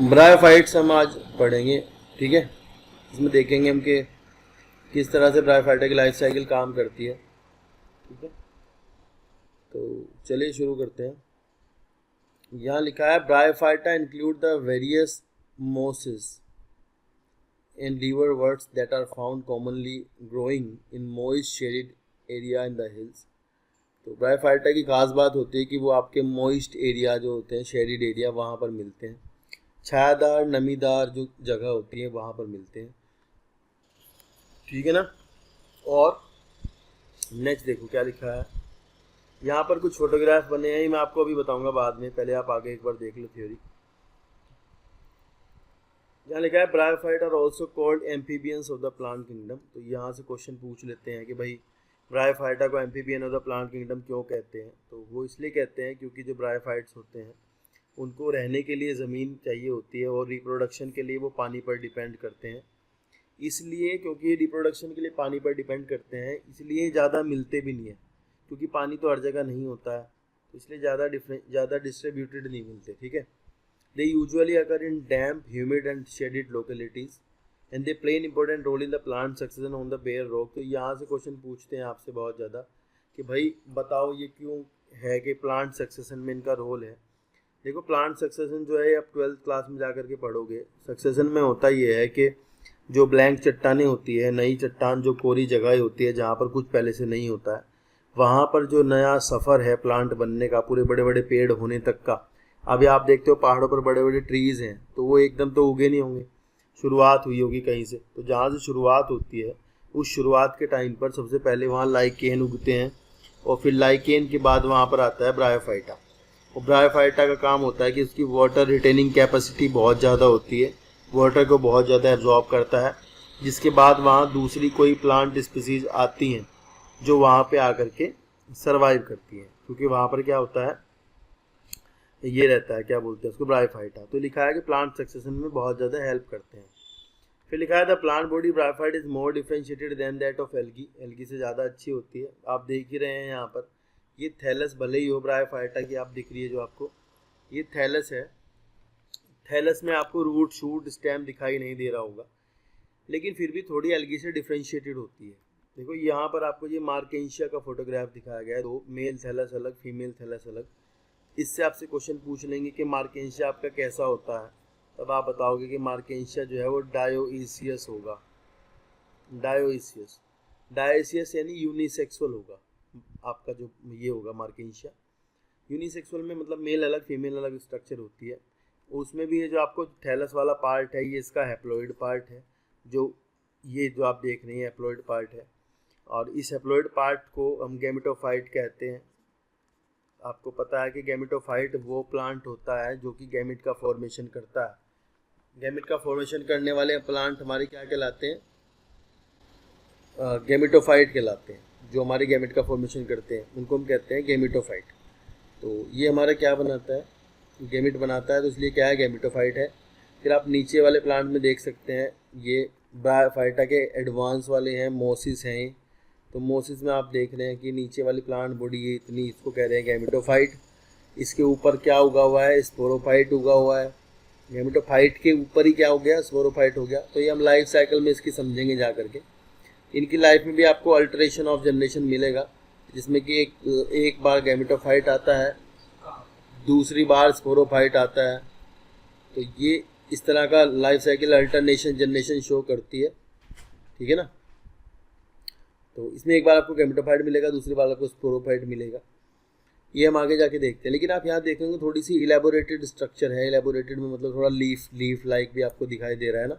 Bryophytes हम आज पढ़ेंगे, ठीक है। इसमें देखेंगे हम कि किस तरह से ब्रायोफाइटा की लाइफ साइकिल काम करती है, ठीक है। तो चलिए शुरू करते हैं। यहाँ लिखा है bryophyta include the various Moses and liverworts that are found commonly growing in moist shaded area in the hills। तो ब्रायोफाइटा की खास बात होती है कि वो आपके मोइस्ट एरिया जो होते हैं, शेडिड एरिया, वहाँ पर मिलते हैं। छायादार नमीदार जो जगह होती है वहाँ पर मिलते हैं, ठीक है ना। और नेक्स्ट देखो क्या लिखा है। यहाँ पर कुछ फोटोग्राफ बने हैं, मैं आपको अभी बताऊंगा बाद में, पहले आप आगे एक बार देख लो थ्योरी। यहाँ लिखा है bryophyte are also called amphibians of the plant kingdom. तो यहाँ से क्वेश्चन पूछ लेते हैं कि भाई ब्रायोफाइटा को amphibian of the plant kingdom क्यों कहते हैं। तो वो इसलिए कहते हैं क्योंकि जो ब्रायोफाइट्स होते हैं उनको रहने के लिए ज़मीन चाहिए होती है और रिप्रोडक्शन के लिए वो पानी पर डिपेंड करते हैं। इसलिए क्योंकि रिप्रोडक्शन के लिए पानी पर डिपेंड करते हैं इसलिए ज़्यादा मिलते भी नहीं है, क्योंकि पानी तो हर जगह नहीं होता है, तो इसलिए ज़्यादा डिस्ट्रीब्यूटेड नहीं मिलते, ठीक है। They usually occur in damp, humid and shaded localities and they play an important role in the plant succession on the bare rock। तो यहाँ से क्वेश्चन पूछते हैं आपसे बहुत ज़्यादा कि भाई बताओ ये क्यों है कि प्लांट सक्सेशन में इनका रोल है। देखो प्लांट सक्सेशन जो है आप 12th क्लास में जा कर के पढ़ोगे। सक्सेशन में होता ये है कि जो ब्लैंक चट्टानें होती है, नई चट्टान जो कोरी जगह होती है जहाँ पर कुछ पहले से नहीं होता है, वहाँ पर जो नया सफ़र है प्लांट बनने का, पूरे बड़े बड़े पेड़ होने तक का। अभी आप देखते हो पहाड़ों पर बड़े बड़े ट्रीज़ हैं, तो वो एकदम तो उगे नहीं होंगे, शुरुआत हुई होगी कहीं से। तो जहाँ से शुरुआत होती है उस शुरुआत के टाइम पर सबसे पहले वहाँ लाइकेन उगते हैं और फिर लाइकेन के बाद वहाँ पर आता है ब्रायोफाइटा। और ब्रायोफाइटा का काम होता है कि उसकी वाटर रिटेनिंग कैपेसिटी बहुत ज़्यादा होती है, वाटर को बहुत ज़्यादा एब्जॉर्ब करता है, जिसके बाद वहाँ दूसरी कोई प्लांट स्पीसीज आती हैं जो वहाँ पे आकर के सर्वाइव करती हैं, क्योंकि वहाँ पर क्या होता है, ये रहता है, क्या बोलते हैं उसको, ब्रायोफाइटा। तो लिखा है कि प्लांट सक्सेशन में बहुत ज़्यादा हेल्प करते हैं। फिर लिखा है the plant body bryophyte is more differentiated than that of algae. Algae से ज़्यादा अच्छी होती है। आप देख ही रहे हैं यहाँ पर ये थैलस भले ही हो ब्रायोफाइटा की, आप दिख रही है जो आपको, ये थैलस है। थैलस में आपको रूट शूट स्टेम दिखाई नहीं दे रहा होगा, लेकिन फिर भी थोड़ी एल्गी से डिफरेंशिएटेड होती है। देखो यहाँ पर आपको ये मार्केंशिया का फोटोग्राफ दिखाया गया है, दो मेल थैलस अलग, फीमेल थैलस अलग। इससे आपसे क्वेश्चन पूछ लेंगे कि मार्केंशिया आपका कैसा होता है, तब आप बताओगे कि मार्केंशिया जो है वो डायोइसियस होगा। डायोइसियस यानी यूनिसेक्सुअल होगा आपका, जो ये होगा मार्केंशिया। यूनिसेक्सुअल में मतलब मेल अलग फीमेल अलग स्ट्रक्चर होती है। उसमें भी ये जो आपको थैलस वाला पार्ट है ये इसका हैप्लॉइड पार्ट है, जो ये जो आप देख रहे हैं हैप्लॉइड पार्ट है। और इस हैप्लॉइड पार्ट को हम गैमेटोफाइट कहते हैं। आपको पता है कि गैमेटोफाइट वो प्लांट होता है जो कि गैमेट का फॉर्मेशन करता है। गैमेट का फॉर्मेशन करने वाले प्लांट हमारे क्या कहलाते हैं, गैमेटोफाइट कहलाते हैं। जो हमारे गैमेट का फॉर्मेशन करते हैं उनको हम कहते हैं गैमेटोफाइट। तो ये हमारा क्या बनाता है, गैमेट बनाता है, तो इसलिए क्या है, गैमेटोफाइट है। फिर आप नीचे वाले प्लांट में देख सकते हैं ये ब्रायोफाइटा के एडवांस वाले हैं, मोसिस हैं। तो मोसिस में आप देख रहे हैं कि नीचे वाली प्लांट बॉडी ये इतनी, इसको कह रहे हैं गैमेटोफाइट। इसके ऊपर क्या उगा हुआ है, स्पोरोफाइट उगा हुआ है। गैमेटोफाइट के ऊपर ही क्या हो गया, स्पोरोफाइट हो गया। तो ये हम लाइफ साइकिल में इसकी समझेंगे जा करके। इनकी लाइफ में भी आपको अल्टरेशन ऑफ जनरेशन मिलेगा, जिसमें कि एक बार गैमेटोफाइट आता है, दूसरी बार स्पोरोफाइट आता है। तो ये इस तरह का life cycle alternation generation show करती है, ठीक है ना। तो इसमें एक बार आपको गैमेटोफाइट मिलेगा, दूसरी बार आपको स्पोरोफाइट मिलेगा। ये हम आगे जाके देखते हैं। लेकिन आप यहाँ देखेंगे थोड़ी सी इलेबोरेटेड स्ट्रक्चर है। इलेबोरेटेड में मतलब थोड़ा लीफ लाइक भी आपको दिखाई दे रहा है ना।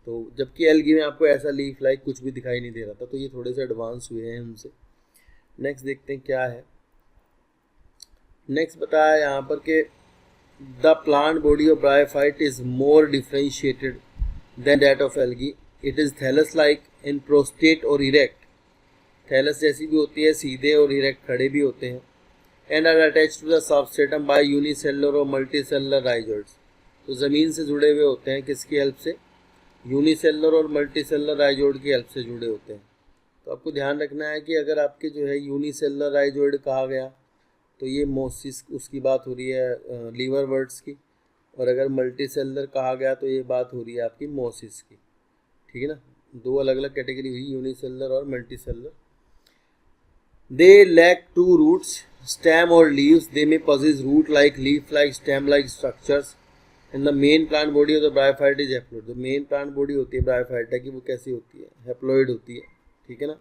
तो जबकि एल्गी में आपको ऐसा लीफ लाइक कुछ भी दिखाई नहीं दे रहा था। तो ये थोड़े से एडवांस हुए हैं उनसे। नेक्स्ट देखते हैं क्या है। नेक्स्ट बताया यहाँ पर कि the plant body of bryophyte is more differentiated than that of algae. It is thallus like in prostrate और इरेक्ट। थैलस जैसी भी होती है, सीधे और इरेक्ट खड़े भी होते हैं। And are attach to the substratum by unicellular और मल्टीसेलुलर राइजोइड्स। तो ज़मीन से जुड़े हुए होते हैं, किसकी हेल्प से, यूनिसेलुलर और मल्टीसेलुलर राइजोइड की हेल्प से जुड़े होते हैं। तो आपको ध्यान रखना है कि अगर आपके जो है यूनिसेलुलर राइजोइड कहा गया तो ये मोसिस उसकी बात हो रही है, लीवरवर्ट्स की। और अगर मल्टी सेलर कहा गया तो ये बात हो रही है आपकी मोसिस की, ठीक है ना। दो अलग अलग कैटेगरी हुई, यूनिसेलर और multi cellular. They lack true roots, stem और लीव्स, दे में possess root like, leaf like, stem like structures, and the main plant body of the bryophyte is haploid। जो मेन प्लांट बॉडी होती है bryophyta की वो कैसी होती है, हैप्लॉइड होती है, ठीक है ना।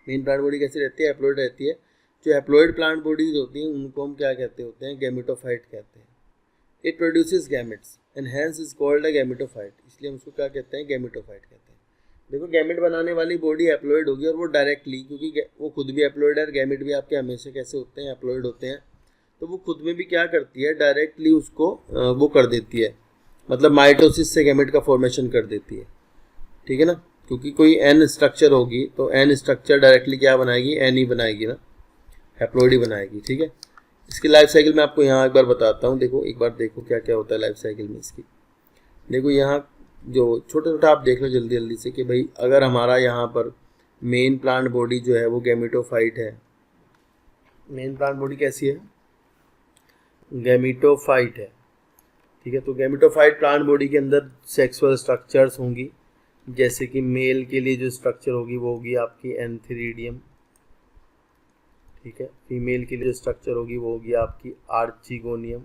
मेन प्लांट बॉडी कैसी रहती है, हैप्लॉइड रहती है। जो हैप्लॉइड प्लांट बॉडीज होती हैं उनको हम क्या कहते होते हैं, गैमेटोफाइट कहते हैं। It produces gametes and hence is called a gametophyte, इसलिए हम उसको क्या कहते हैं, गैमेटोफाइट कहते हैं। देखो गैमेट बनाने वाली बॉडी हैप्लॉइड होगी और वो डायरेक्टली, क्योंकि वो खुद भी हैप्लॉइड है और गैमेट भी आपके हमेशा कैसे होते हैं, हैप्लॉइड होते हैं, तो वो खुद में भी क्या करती है, डायरेक्टली उसको वो कर देती है, मतलब माइटोसिस से गैमेट का फॉर्मेशन कर देती है, ठीक है ना। क्योंकि कोई एन स्ट्रक्चर होगी तो एन स्ट्रक्चर डायरेक्टली क्या बनाएगी, एन ही बनाएगी ना, हैप्लॉइड ही बनाएगी, ठीक है। इसकी लाइफ साइकिल मैं आपको यहाँ एक बार बताता हूँ। देखो एक बार देखो क्या क्या होता है लाइफ साइकिल में इसकी। देखो यहाँ जो छोटा छोटा आप देख लो जल्दी जल्दी से कि भाई अगर हमारा यहाँ पर मेन प्लांट बॉडी जो है वो गैमेटोफाइट है, मेन प्लांट बॉडी कैसी है, गैमेटोफाइट है, ठीक है। तो गैमेटोफाइट प्लांट बॉडी के अंदर सेक्सुअल स्ट्रक्चर्स होंगी, जैसे कि मेल के लिए जो स्ट्रक्चर होगी वो होगी आपकी एंथीरिडियम, ठीक है। फीमेल के लिए जो स्ट्रक्चर होगी वो होगी आपकी आर्चिगोनियम,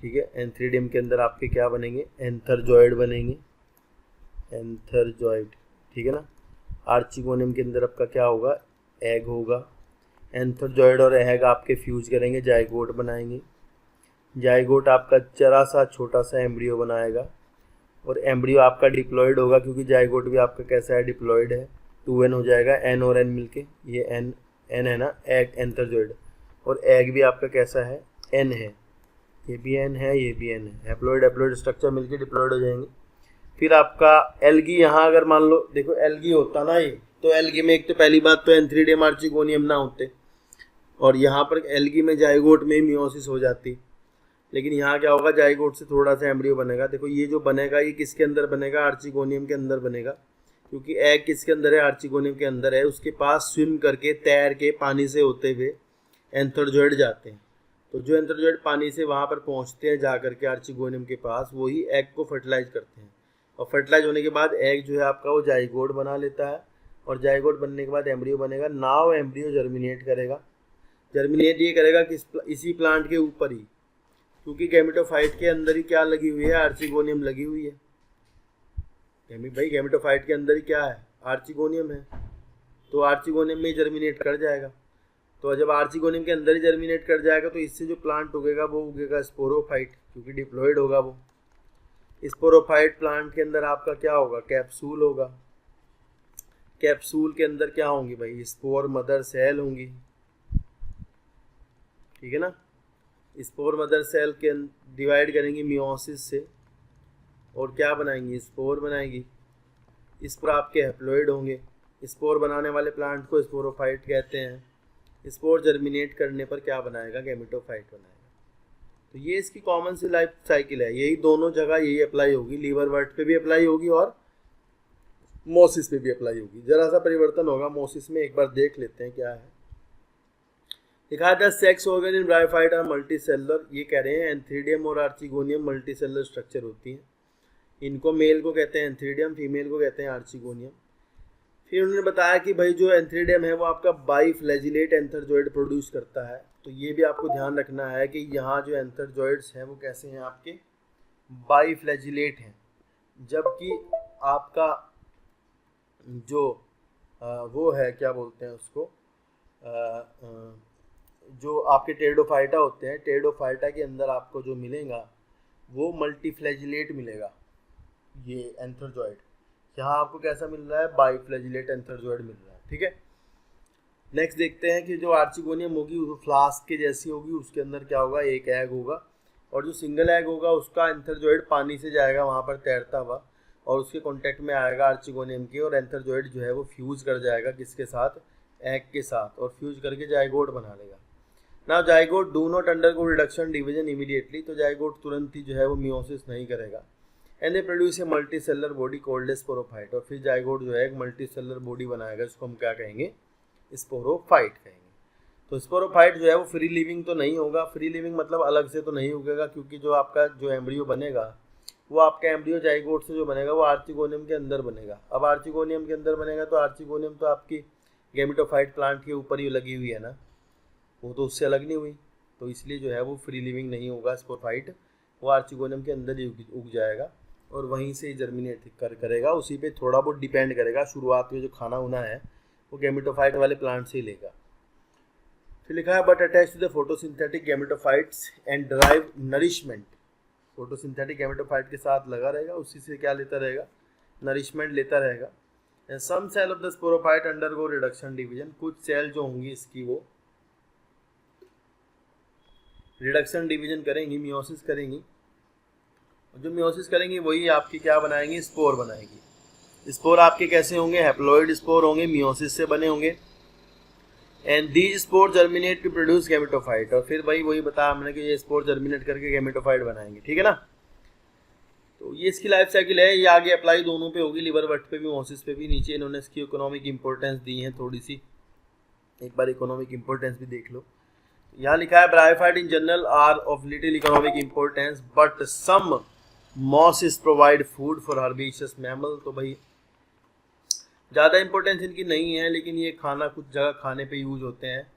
ठीक है। एंथीरिडियम के अंदर आपके क्या बनेंगे, एंथरजॉइड बनेंगे, एंथरजॉइड, ठीक है ना। आर्चिगोनियम के अंदर आपका क्या होगा, एग होगा। एंथरजॉइड और एग आपके फ्यूज करेंगे, जाइगोट बनाएंगे। जाइगोट आपका जरा सा छोटा सा एम्ब्रियो बनाएगा और एम्ब्रियो आपका डिप्लॉयड होगा, क्योंकि जाइगोट भी आपका कैसा है, डिप्लॉयड है। 2n हो जाएगा, n और n मिलके, ये n है ना, एग एंथरजॉइड, और एग भी आपका कैसा है, n है, ये भी n है, ये भी n है। हैप्लॉइड हैप्लॉइड स्ट्रक्चर मिलके डिप्लॉयड हो जाएंगे। फिर आपका एल्गी, यहाँ अगर मान लो देखो एल्गी होता ना ये, तो एल्गी में एक तो पहली बात तो एंथीरिडियम आर्चिगोनियम ना होते, और यहाँ पर एल्गी में जाइगोट में मियोसिस हो जाती। लेकिन यहाँ क्या होगा, जाइगोट से थोड़ा सा एम्ब्रियो बनेगा। देखो ये जो बनेगा ये किसके अंदर बनेगा, आर्चिगोनियम के अंदर बनेगा, क्योंकि एग किसके अंदर है, आर्चिगोनियम के अंदर है। उसके पास स्विम करके तैर के पानी से होते हुए एंथरजॉइड जाते हैं। तो जो एंथरजॉइड पानी से वहाँ पर पहुँचते हैं जा करके आर्चिगोनियम के पास, वही एग को फर्टिलाइज करते हैं, और फर्टिलाइज होने के बाद एग जो है आपका वो जाइगोट बना लेता है, और जाइगोट बनने के बाद एम्ब्रियो बनेगा। नाउ एम्ब्रियो जर्मिनेट करेगा। जर्मिनेट ये करेगा कि इसी प्लांट के ऊपर ही, क्योंकि गैमेटोफाइट के अंदर ही क्या लगी हुई है, आर्चिगोनियम लगी हुई है। भाई गैमेटोफाइट के अंदर ही क्या है, आर्चिगोनियम है, तो आर्चिगोनियम में जर्मिनेट कर जाएगा। तो जब आर्चिगोनियम के अंदर ही जर्मिनेट कर जाएगा तो इससे जो प्लांट उगेगा वो उगेगा स्पोरोफाइट, क्योंकि डिप्लॉयड होगा वो। स्पोरोफाइट प्लांट के अंदर आपका क्या होगा, कैप्सूल होगा। कैप्सूल के अंदर क्या होंगी भाई, स्पोर मदर सेल होंगी, ठीक है ना। स्पोर मदर सेल के डिवाइड करेंगी मियोसिस से, और क्या बनाएंगी, स्पोर बनाएंगी। स्पोर आपके हैप्लॉइड होंगे। स्पोर बनाने वाले प्लांट को स्पोरोफाइट कहते हैं। स्पोर जर्मिनेट करने पर क्या बनाएगा, गैमेटोफाइट बनाएगा। तो ये इसकी कॉमन सी लाइफ साइकिल है, यही दोनों जगह यही अप्लाई होगी, लीवर वर्ट पे भी अप्लाई होगी और मोसिस पे भी अप्लाई होगी। जरा सा परिवर्तन होगा मोसिस में, एक बार देख लेते हैं क्या है। लिखा था sex organ in bryophyte are multi cellular, ये कह रहे हैं एंथीरिडियम और आर्चिगोनियम मल्टी सेलुलर स्ट्रक्चर होती हैं। इनको मेल को कहते हैं एंथीरिडियम, फीमेल को कहते हैं आर्चिगोनियम। फिर उन्होंने बताया कि भाई जो एंथीरिडियम है वो आपका बाईफ्लैजिलेट एंथरजॉइड प्रोड्यूस करता है। तो ये भी आपको ध्यान रखना है कि यहाँ जो एंथरजॉइड्स हैं वो कैसे हैं, आपके बाईफ्लैजिलेट हैं, जबकि आपका जो वो है क्या बोलते हैं उसको, जो आपके टेरिडोफाइटा होते हैं, टेरिडोफाइटा के अंदर आपको जो मिलेगा वो मल्टीफ्लैजिलेट मिलेगा, ये एंथरजॉइड। यहाँ आपको कैसा मिल रहा है, बाईफ्लैजिलेट एंथरजॉइड मिल रहा है, ठीक है। नेक्स्ट देखते हैं कि जो आर्चिगोनियम होगी वो फ्लास्क के जैसी होगी, उसके अंदर क्या होगा, एक एग होगा, और जो सिंगल एग होगा उसका एंथरजॉइड पानी से जाएगा वहाँ पर तैरता हुआ, और उसके कॉन्टैक्ट में आएगा आर्चिगोनियम के, और एंथरजॉइड जो है वो फ्यूज कर जाएगा किसके साथ, एग के साथ, और फ्यूज करके जाइगोट बना लेगा। ना zygote do not undergo reduction division immediately, तो जाइगोट तुरंत ही जो है वो मियोसिस नहीं करेगा, and they produce a multi cellular body called sporophyte. और फिर जाइगोट जो है एक मल्टी सेलुलर बॉडी बनाएगा, इसको हम क्या कहेंगे, स्पोरोफाइट कहेंगे। तो स्पोरोफाइट जो है वो फ्री लिविंग तो नहीं होगा, फ्री लिविंग मतलब अलग से तो नहीं उगेगा, क्योंकि जो आपका जो एम्ब्रियो बनेगा वो आपका एम्ब्रियो जाइगोट से जो बनेगा वो आर्चिगोनियम के अंदर बनेगा। अब आर्चिगोनियम के अंदर बनेगा तो आर्चिगोनियम तो आपकी गैमेटोफाइट प्लांट के ऊपर ही लगी हुई है ना, वो तो उससे अलग नहीं हुई, तो इसलिए जो है वो फ्री लिविंग नहीं होगा स्पोरोफाइट, वो आर्चिगोनियम के अंदर ही उग जाएगा और वहीं से जर्मिनेट करेगा, उसी पे थोड़ा बहुत डिपेंड करेगा, शुरुआत में जो खाना होना है वो गैमेटोफाइट वाले प्लांट से ही लेगा। फिर लिखा है but attach to the photosynthetic gametophytes and derive nourishment, photosynthetic gametophyte के साथ लगा रहेगा, उसी से क्या लेता रहेगा, नरिशमेंट लेता रहेगा। Some cell of the sporophyte undergo reduction division, कुछ सेल जो होंगी इसकी वो रिडक्शन डिवीजन करेंगी, मियोसिस करेंगी, जो मियोसिस करेंगी वही आपकी क्या बनाएंगी, स्पोर बनाएंगी। स्पोर आपके कैसे होंगे, हैप्लॉइड स्पोर होंगे, मियोसिस से बने होंगे। And these spore germinate to produce gametophyte, और फिर भाई वही बताया हमने कि ये स्पोर जर्मिनेट करके गैमेटोफाइट बनाएंगे, ठीक है ना। तो ये इसकी लाइफ साइकिल है, ये आगे अप्लाई दोनों पे होगी, लिवर वर्ट पे भी मियोसिस पे भी। नीचे इन्होंने इसकी इकोनॉमिक इंपॉर्टेंस दी है थोड़ी सी, एक बार इकोनॉमिक इंपॉर्टेंस भी देख लो। यहाँ लिखा है bryophyte in general are of little economic importance but some mosses provide food for herbaceous mammal, तो भाई ज़्यादा इंपॉर्टेंस इनकी नहीं है, लेकिन ये खाना कुछ जगह खाने पे यूज होते हैं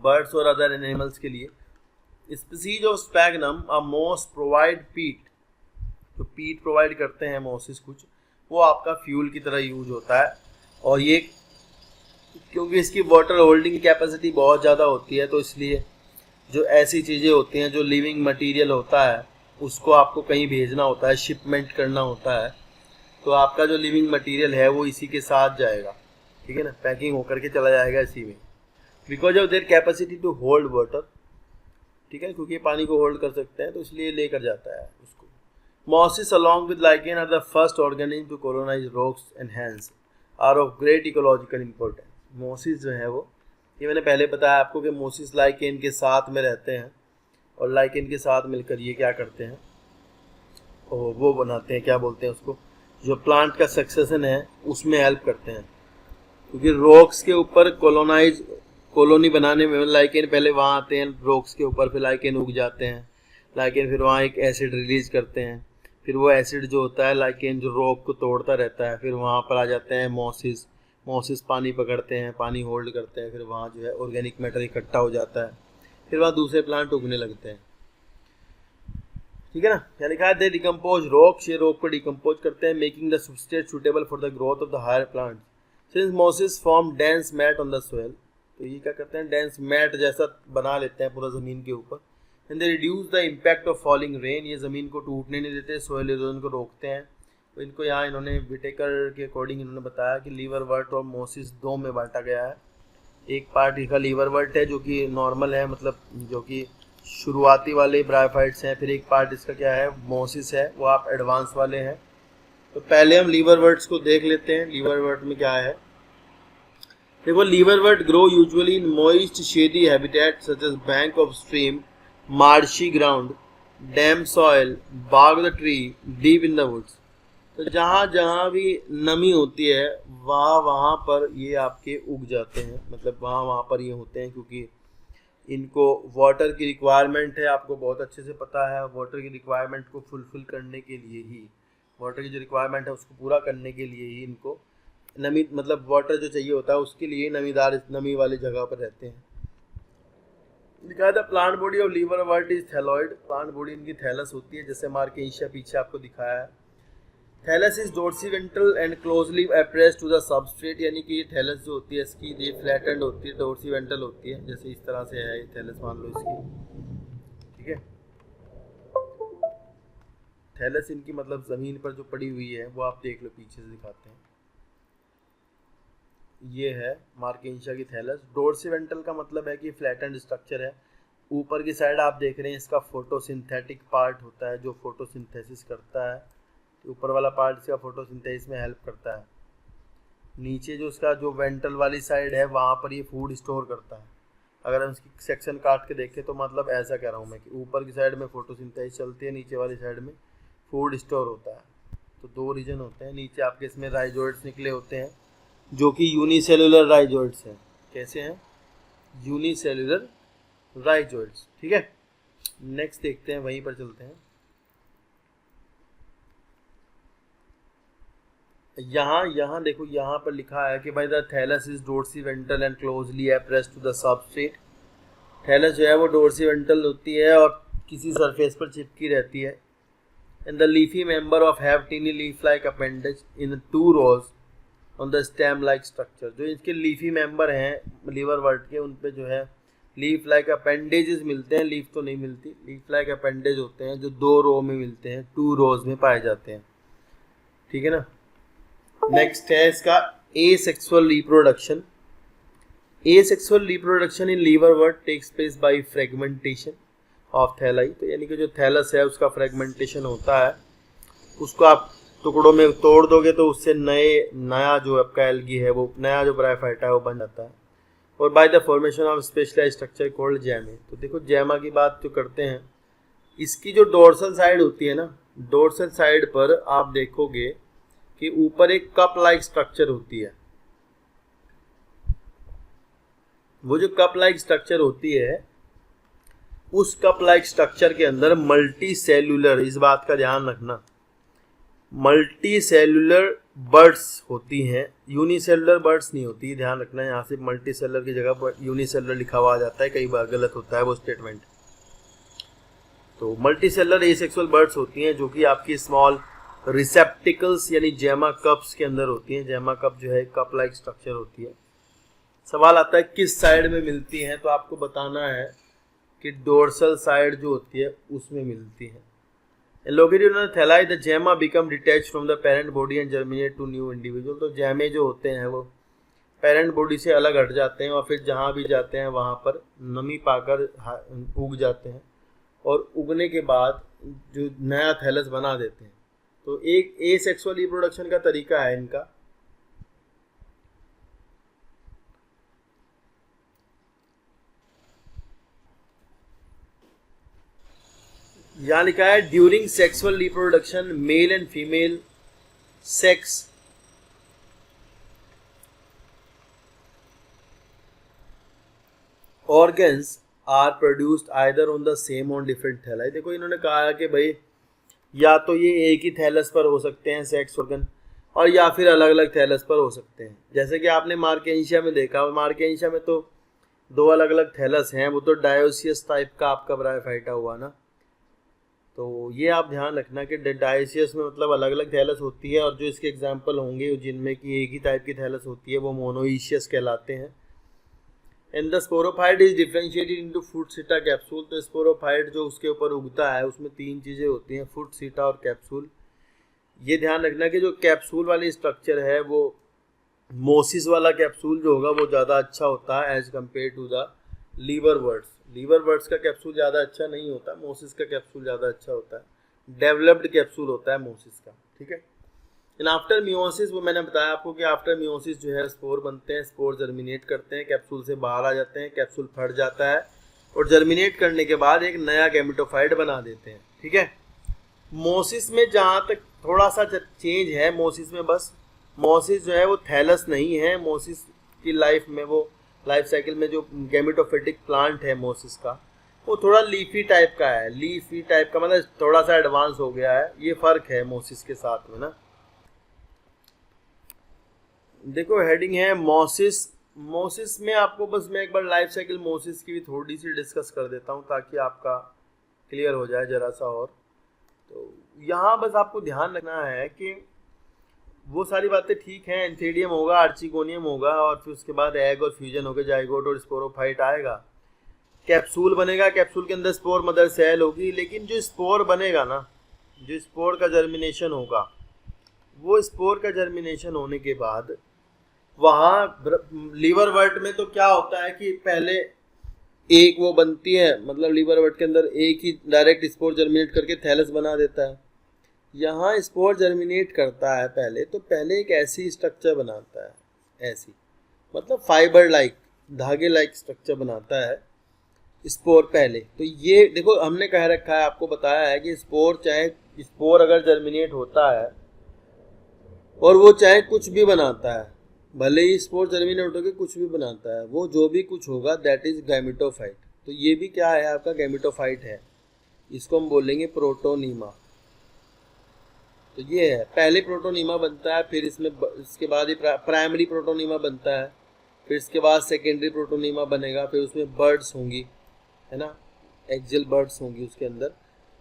बर्ड्स और अदर एनिमल्स के लिए। Species of sphagnum a moss provide peat, तो पीट प्रोवाइड करते हैं मॉसेस कुछ, वो आपका फ्यूल की तरह यूज होता है। और ये क्योंकि इसकी वाटर होल्डिंग कैपेसिटी बहुत ज़्यादा होती है, तो इसलिए जो ऐसी चीज़ें होती हैं, जो लिविंग मटेरियल होता है उसको आपको कहीं भेजना होता है, शिपमेंट करना होता है, तो आपका जो लिविंग मटेरियल है वो इसी के साथ जाएगा, ठीक है ना, पैकिंग होकर के चला जाएगा इसी में, because of their capacity to hold water, ठीक है, क्योंकि पानी को होल्ड कर सकते हैं तो इसलिए लेकर जाता है उसको। Mosses along with lichen are the first organism to colonize rocks and hence are of great ecological importance. Mosses जो है वो, ये मैंने पहले बताया आपको कि मॉसेस लाइकेन के साथ में रहते हैं और लाइकेन के साथ मिलकर ये क्या करते हैं, और वो बनाते हैं, क्या बोलते हैं उसको, जो प्लांट का सक्सेशन है उसमें हेल्प करते हैं, क्योंकि रॉक्स के ऊपर कॉलोनी बनाने में लाइकेन पहले वहाँ आते हैं रॉक्स के ऊपर, फिर लाइकेन उग जाते हैं, लाइकेन फिर वहाँ एक एसिड रिलीज करते हैं, फिर वो एसिड जो होता है लाइकेन जो रॉक को तोड़ता रहता है, फिर वहाँ पर आ जाते हैं मॉसेस पानी पकड़ते हैं, पानी होल्ड करते हैं, फिर वहाँ जो है ऑर्गेनिक मैटर इकट्ठा हो जाता है, फिर वहाँ दूसरे प्लांट उगने लगते हैं, ठीक है ना। यानी कहा दे डिकम्पोज रॉक्स, ये रॉक को डिकम्पोज करते हैं, making the substrate suitable for the growth of the higher plant. Since mosses form dense mat on the soil, तो ये क्या करते हैं, डेंस मैट जैसा बना लेते हैं पूरा ज़मीन के ऊपर। And they reduce the impact of falling rain, ये ज़मीन को टूटने नहीं देते, सोइल इरोजन को रोकते हैं। तो इनको यहाँ इन्होंने विटेकर के अकॉर्डिंग इन्होंने बताया कि लीवर वर्ट और मॉसेस दो में बांटा गया है। एक पार्ट इसका लीवर वर्ट है जो कि नॉर्मल है, मतलब जो कि शुरुआती वाले ब्रायोफाइट्स हैं, फिर एक पार्ट इसका क्या है, मॉसेस है, वो आप एडवांस वाले हैं। तो पहले हम लीवर वर्ट्स को देख लेते हैं, लीवर वर्ट में क्या है। देखो, liverwort grow usually in moist shady habitat such as bank of stream, marshy ground, damp soil, bark the tree, deep in the woods. तो जहाँ जहाँ भी नमी होती है वहाँ पर ये आपके उग जाते हैं, मतलब वहाँ पर ये होते हैं, क्योंकि इनको वाटर की रिक्वायरमेंट है, आपको बहुत अच्छे से पता है। वाटर की रिक्वायरमेंट को फुलफिल करने के लिए ही, वाटर की जो रिक्वायरमेंट है उसको पूरा करने के लिए ही इनको नमी, मतलब वाटर जो चाहिए होता है उसके लिए नमीदार, नमी वाली जगह पर रहते हैं। लिखा था plant body of liverwort is thalloid, plant body इनकी थैलस होती है, जैसे मार्केशिया पीछे आपको दिखाया है। Thallus is dorsiventral and closely appressed to the substrate, यानी कि ये थैलस जो होती है इसकी ये फ्लैटेंड होती है, डोर्सीवेंट्रल होती है, जैसे इस तरह से है ये थैलस, मान लो इसकी, ठीक है। थैलस इनकी मतलब ज़मीन पर जो पड़ी हुई है वो आप देख लो, पीछे से दिखाते हैं, ये है मार्केशिया की थैलस। डोर्सीवेंट्रल का मतलब है कि फ्लैटेंड स्ट्रक्चर है। ऊपर की साइड आप देख रहे हैं इसका फोटोसिंथेटिक पार्ट होता है जो फोटोसिंथेसिस करता है, ऊपर वाला पार्ट इसका फोटोसिंथेसिस में हेल्प करता है। नीचे जो इसका जो वेंट्रल वाली साइड है वहाँ पर ये फूड स्टोर करता है। अगर हम इसकी सेक्शन काट के देखें तो मतलब ऐसा कह रहा हूँ मैं कि ऊपर की साइड में फोटोसिंथेसिस चलती है, नीचे वाली साइड में फूड स्टोर होता है। तो दो रीजन होते हैं। नीचे आपके इसमें राइजोइड्स निकले होते हैं जो कि यूनिसेलुलर राइजोइड्स हैं, कैसे हैं, यूनिसेल्युलर राइजोइड्स। ठीक है, नेक्स्ट देखते हैं, वहीं पर चलते हैं। यहाँ देखो, यहाँ पर लिखा है कि भाई the thallus is dorsiventral and closely appressed to the substrate. Thallus जो है वो डोर्सीवेंट्रल होती है और किसी सरफेस पर चिपकी रहती है। And the leafy member of have tiny leaf like appendage in 2 rows on the stem like structure. जो इसके लीफी मेंबर हैं लीवरवर्ट के, उन पे जो है लीफ लाइक अपेंडेजेस मिलते हैं, लीफ तो नहीं मिलती, लीफ लाइक अपेंडेज होते हैं जो 2 रो में मिलते हैं, 2 rows में पाए जाते हैं। ठीक है ना। नेक्स्ट है इसका asexual reproduction. Asexual reproduction in liverwort takes place by fragmentation of thalli. तो यानी कि जो थैलस है उसका फ्रेगमेंटेशन होता है, उसको आप टुकड़ों में तोड़ दोगे तो उससे नया जो आपका एल्गी है, वो नया जो ब्रायोफाइटा है वो बन जाता है। और by the formation of specialized structure called gemmae. तो देखो जैमा की बात जो करते हैं, इसकी जो डोर्सल साइड होती है ना, डोर्सल साइड पर आप देखोगे कि ऊपर एक कप लाइक स्ट्रक्चर होती है। वो जो कप लाइक स्ट्रक्चर होती है, उस कप लाइक स्ट्रक्चर के अंदर मल्टी सेल्यूलर, इस बात का ध्यान रखना, मल्टी सेल्यूलर बर्ड्स होती हैं, यूनिसेलुलर बर्ड्स नहीं होती, ध्यान रखना। यहाँ से मल्टी सेलुलर की जगह यूनिसेलुलर लिखा हुआ आ जाता है, कई बार गलत होता है वो स्टेटमेंट। तो मल्टी सेलुलर एसेक्सुअल बर्ड्स होती हैं जो कि आपकी स्मॉल रिसेप्टिकल्स यानी जैमा कप्स के अंदर होती हैं। जैमा कप जो है कप लाइक स्ट्रक्चर होती है। सवाल आता है किस साइड में मिलती हैं, तो आपको बताना है कि डोर्सल साइड जो होती है उसमें मिलती है। लोकेटेड थैलाई the gemma become detach from the parent body and germinate to new individual. तो जैमे जो होते हैं वो पेरेंट बॉडी से अलग हट जाते हैं और फिर जहाँ भी जाते हैं वहाँ पर नमी पाकर उग जाते हैं और उगने के बाद जो नया थैलस बना देते हैं। तो एक एसेक्सुअल रिप्रोडक्शन का तरीका है इनका। यहाँ लिखा है during sexual reproduction male and female sex organs are produced either on the same on different thalli. देखो इन्होंने कहा है कि भाई या तो ये एक ही थैलस पर हो सकते हैं सेक्स ऑर्गन, और या फिर अलग अलग थैलस पर हो सकते हैं। जैसे कि आपने मार्केंशिया में देखा, मार्केंशिया में तो 2 अलग अलग थैलस हैं, वो तो डायोसियस टाइप का आपका ब्रायोफाइटा हुआ ना। तो ये आप ध्यान रखना कि डायोसियस में मतलब अलग अलग थैलस होती है, और जो इसके एग्जाम्पल होंगे जिनमें कि एक ही टाइप की थैलस होती है वो मोनोइशियस कहलाते हैं। And the sporophyte is differentiated into foot सीटा कैप्सूल। तो स्पोरोफाइट जो उसके ऊपर उगता है उसमें 3 चीज़ें होती हैं, फुट सीटा और कैप्सूल। ये ध्यान रखना कि जो कैप्सूल वाली स्ट्रक्चर है वो मोसिस वाला कैप्सूल जो होगा वो ज़्यादा अच्छा होता है एज कम्पेयर टू द लीवरवर्ट्स। लीवरवर्ट्स का कैप्सूल ज़्यादा अच्छा नहीं होता, मोसिस का कैप्सूल ज़्यादा अच्छा होता है। डेवलप्ड कैप्सूल होता है मोसिस का। ठीक है। इन आफ्टर मियोसिस, वो मैंने बताया आपको कि आफ्टर मियोसिस जो है स्पोर बनते हैं, स्पोर जर्मिनेट करते हैं, कैप्सूल से बाहर आ जाते हैं, कैप्सूल फट जाता है और जर्मिनेट करने के बाद एक नया गैमेटोफाइट बना देते हैं। ठीक है। मोसिस में जहाँ तक थोड़ा सा चेंज है, मोसिस में बस मोसिस जो है वो थैलस नहीं है। मोसिस की लाइफ में, वो लाइफ साइकिल में जो गैमेटोफिटिक प्लांट है मोसिस का, वो थोड़ा लीफी टाइप का है। लीफी टाइप का मतलब थोड़ा सा एडवांस हो गया है, ये फ़र्क है मोसिस के साथ में ना। देखो हेडिंग है मोसिस। मोसिस में आपको बस मैं एक बार लाइफ साइकिल मोसिस की भी थोड़ी सी डिस्कस कर देता हूँ ताकि आपका क्लियर हो जाए ज़रा सा। और तो यहाँ बस आपको ध्यान रखना है कि वो सारी बातें ठीक हैं, एंथीडियम होगा, आर्चिगोनियम होगा, और फिर उसके बाद एग और फ्यूजन होकर जाइगोट और स्पोरोफाइट आएगा, कैप्सूल बनेगा, कैप्सूल के अंदर स्पोर मदर सेल होगी। लेकिन जो स्पोर बनेगा ना, जो स्पोर का जर्मिनेशन होगा, वो स्पोर का जर्मिनेशन होने के बाद वहाँ लीवरवर्ट में तो क्या होता है कि पहले एक वो बनती है, मतलब लीवरवर्ट के अंदर एक ही डायरेक्ट स्पोर जर्मिनेट करके थैलस बना देता है। यहाँ स्पोर जर्मिनेट करता है पहले, तो पहले एक ऐसी स्ट्रक्चर बनाता है, ऐसी मतलब फाइबर लाइक, धागे लाइक स्ट्रक्चर बनाता है स्पोर पहले। तो ये देखो हमने कह रखा है, आपको बताया है कि स्पोर, चाहे स्पोर अगर जर्मिनेट होता है और वो चाहे कुछ भी बनाता है, भले ही स्पोर जर्मिनेट होकर कुछ भी बनाता है, वो जो भी कुछ होगा दैट इज गैमेटोफाइट। तो ये भी क्या है आपका, गैमेटोफाइट है। इसको हम बोलेंगे प्रोटोनीमा। तो ये है, पहले प्रोटोनीमा बनता है, फिर इसके बाद ही प्राइमरी प्रोटोनीमा बनता है, फिर इसके बाद सेकेंडरी प्रोटोनीमा बनेगा, फिर उसमें बर्ड्स होंगी, है ना, एक्सियल बर्ड्स होंगी उसके अंदर,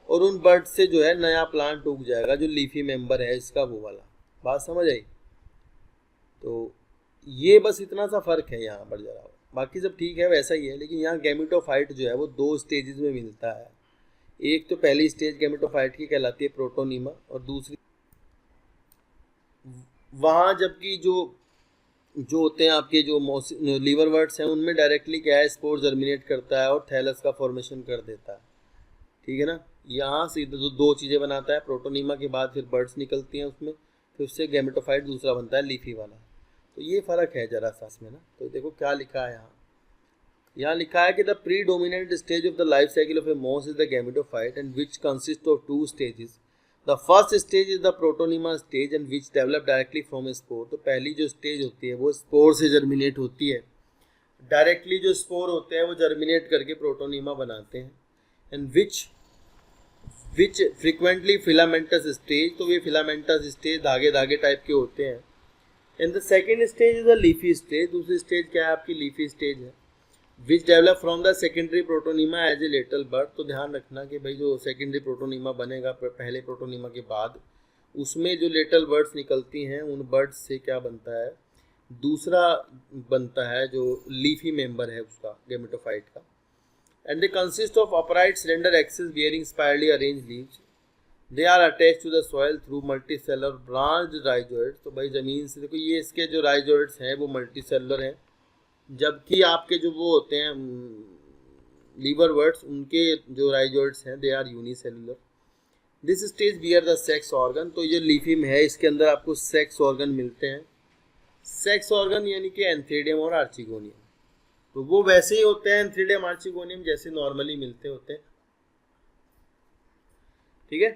और उन बर्ड्स से जो है नया प्लांट उग जाएगा जो लीफी मेंबर है इसका, वो वाला। बात समझ आई? तो ये बस इतना सा फर्क है यहाँ पर जरा, बाकी सब ठीक है वैसा ही है, लेकिन यहाँ गैमेटोफाइट जो है वो 2 स्टेजेस में मिलता है। एक तो पहली स्टेज गैमेटोफाइट की कहलाती है प्रोटोनीमा, और दूसरी वहाँ जबकि जो होते हैं आपके जो लीवर वर्ड्स हैं उनमें डायरेक्टली क्या है, स्पोर जर्मिनेट करता है और थैलस का फॉर्मेशन कर देता है, ठीक है ना। यहाँ से दो चीज़ें बनाता है, प्रोटोनीमा के बाद फिर बर्ड्स निकलती हैं उसमें, फिर उससे गैमेटोफाइट दूसरा बनता है लीफी वाला। तो ये फ़र्क है जरा सा इसमें ना। तो देखो क्या लिखा है यहाँ लिखा है कि the predominant stage of the life cycle of a moss is the gametophyte and which consist of 2 stages. The first stage is the protonema stage and which develop directly from a spore. तो पहली जो stage होती है वो spore से germinate होती है, directly जो स्पोर होते हैं वो जर्मिनेट करके प्रोटोनीमा बनाते हैं। And which frequently filamentous stage, तो ये फिलामेंटस स्टेज धागे टाइप के होते हैं। And the second stage is the leafy stage, दूसरी स्टेज क्या है आपकी, लीफी स्टेज है। Which develop from the secondary protonema as a little bud. तो ध्यान रखना कि भाई जो सेकेंडरी प्रोटोनीमा बनेगा पहले प्रोटोनीमा के बाद, उसमें जो लिटल बर्ड्स निकलती हैं उन बर्ड्स से क्या बनता है, दूसरा बनता है जो लीफी मेंबर है उसका, गैमेटोफाइट का। And they consist of upright cylinder axis bearing spirally arrange leaves. They are attach to the soil through multicellular branch rhizoids. तो भाई ज़मीन से देखो ये इसके जो राइजोइड्स हैं वो मल्टी सेलर हैं, जबकि आपके जो वो होते हैं लीवर वर्ड्स, उनके जो राइजोइड्स हैं they are unicellular. This stage bear the sex organ. तो ये लीफी में है, इसके अंदर आपको सेक्स ऑर्गन मिलते हैं। सेक्स ऑर्गन यानी कि एंथ्रीडियम और आर्चिगोनियम। तो वो वैसे ही होते हैं एंथ्रीडियम आर्चिगोनियम जैसे नॉर्मली मिलते होते हैं, ठीक है।